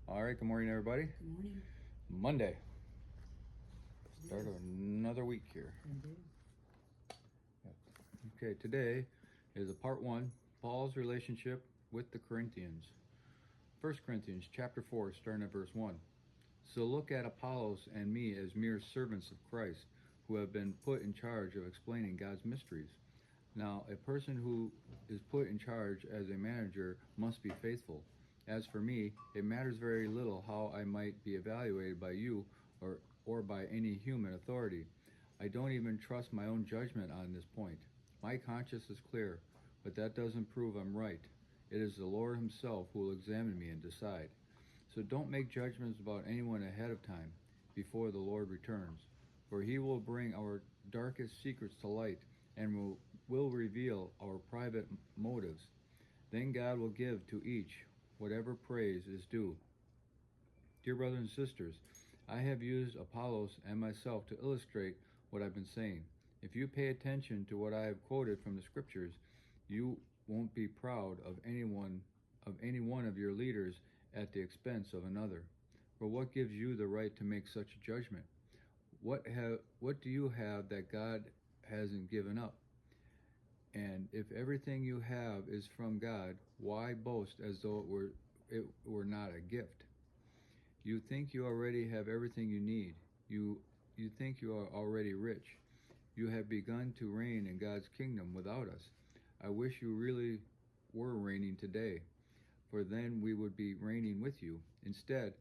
All right, good morning, everybody. Good morning. Monday. Start of another week here. Indeed. Okay, today is a part 1, Paul's relationship with the Corinthians. 1 Corinthians chapter 4, starting at verse 1. So look at Apollos and me as mere servants of Christ, who have been put in charge of explaining God's mysteries. Now, a person who is put in charge as a manager must be faithful. As for me, it matters very little how I might be evaluated by you or by any human authority. I don't even trust my own judgment on this point. My conscience is clear, but that doesn't prove I'm right. It is the Lord himself who will examine me and decide. So don't make judgments about anyone ahead of time, before the Lord returns, for he will bring our darkest secrets to light and will reveal our private motives. Then God will give to each whatever praise is due. Dear brothers and sisters, I have used Apollos and myself to illustrate what I've been saying. If you pay attention to what I have quoted from the scriptures, you won't be proud of any one of your leaders at the expense of another. For what gives you the right to make such a judgment? What do you have that God hasn't given up? And if everything you have is from God, why boast as though it were not a gift? You think you already have everything you need. You think you are already rich. You have begun to reign in God's kingdom without us. I wish you really were reigning today, for then we would be reigning with you. Instead,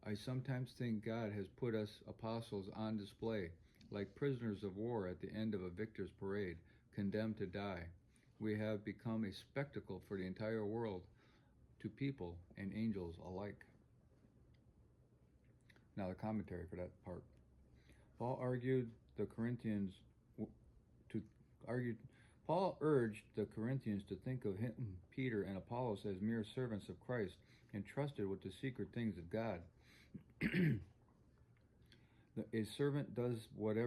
I sometimes think God has put us apostles on display, like prisoners of war at the end of a victor's parade, condemned to die. We have become a spectacle for the entire world, to people and angels alike. Now the commentary for that part. Paul urged the Corinthians to think of him, Peter and Apollos, as mere servants of Christ, entrusted with the secret things of God. A servant does what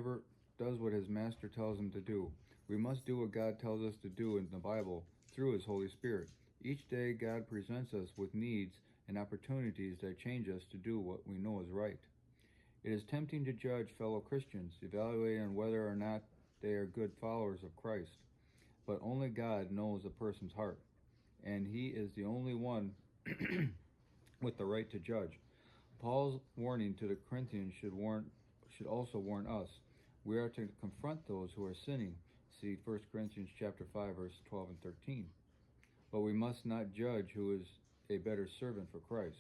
his master tells him to do. We must do what God tells us to do in the Bible through his Holy Spirit. Each day God presents us with needs and opportunities that change us to do what we know is right. It is tempting to judge fellow Christians, evaluating on whether or not they are good followers of Christ. But only God knows a person's heart, and he is the only one with the right to judge. Paul's warning to the Corinthians should also warn us. We are to confront those who are sinning. See 1 Corinthians chapter 5, verse 12 and 13. But we must not judge who is a better servant for Christ.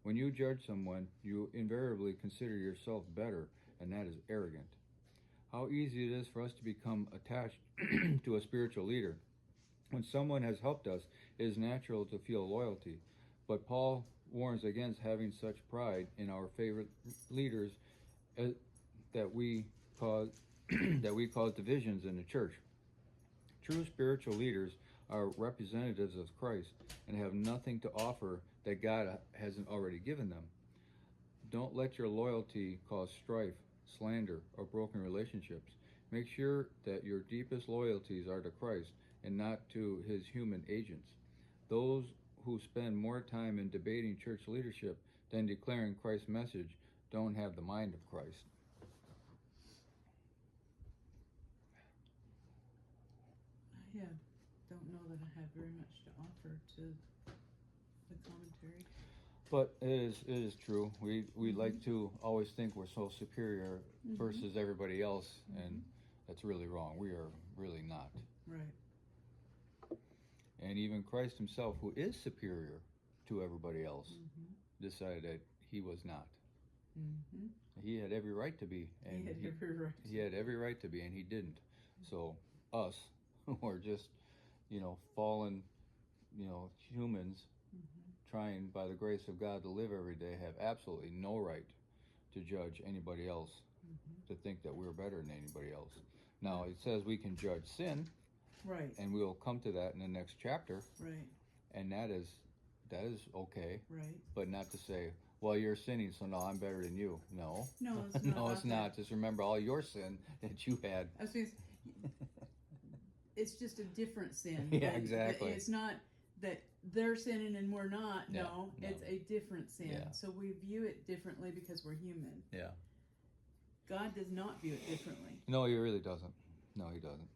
When you judge someone, you invariably consider yourself better, and that is arrogant. How easy it is for us to become attached to a spiritual leader. When someone has helped us, it is natural to feel loyalty. But Paul warns against having such pride in our favorite leaders that we cause divisions in the church. True spiritual leaders are representatives of Christ and have nothing to offer that God hasn't already given them. Don't let your loyalty cause strife, slander, or broken relationships. Make sure that your deepest loyalties are to Christ and not to his human agents. Those who spend more time in debating church leadership than declaring Christ's message don't have the mind of Christ. I don't know that I have very much to offer to the commentary. But it is true. We like to always think we're so superior versus everybody else, and that's really wrong. We are really not. Right. And even Christ himself, who is superior to everybody else, decided that he was not. He had every right to be, and he had every right to be, and he didn't. So us, who are just, fallen, humans, trying by the grace of God to live every day, have absolutely no right to judge anybody else, to think that we're better than anybody else. Now, it says we can judge sin, right, and we'll come to that in the next chapter, right, and that is okay, right, but not to say, well, you're sinning, so now I'm better than you. No, it's not. No, it's not. Just remember all your sin that you had. It's just a different sin. Yeah, exactly. It's not that they're sinning and we're not. Yeah, No, no. it's a different sin. Yeah. So we view it differently because we're human. Yeah. God does not view it differently. No, he really doesn't. No, he doesn't.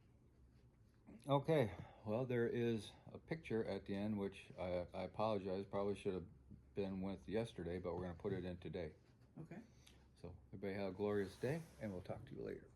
Okay, well, there is a picture at the end, which I apologize, probably should have been with yesterday, but we're going to put it in today. Okay. So everybody have a glorious day, and we'll talk to you later.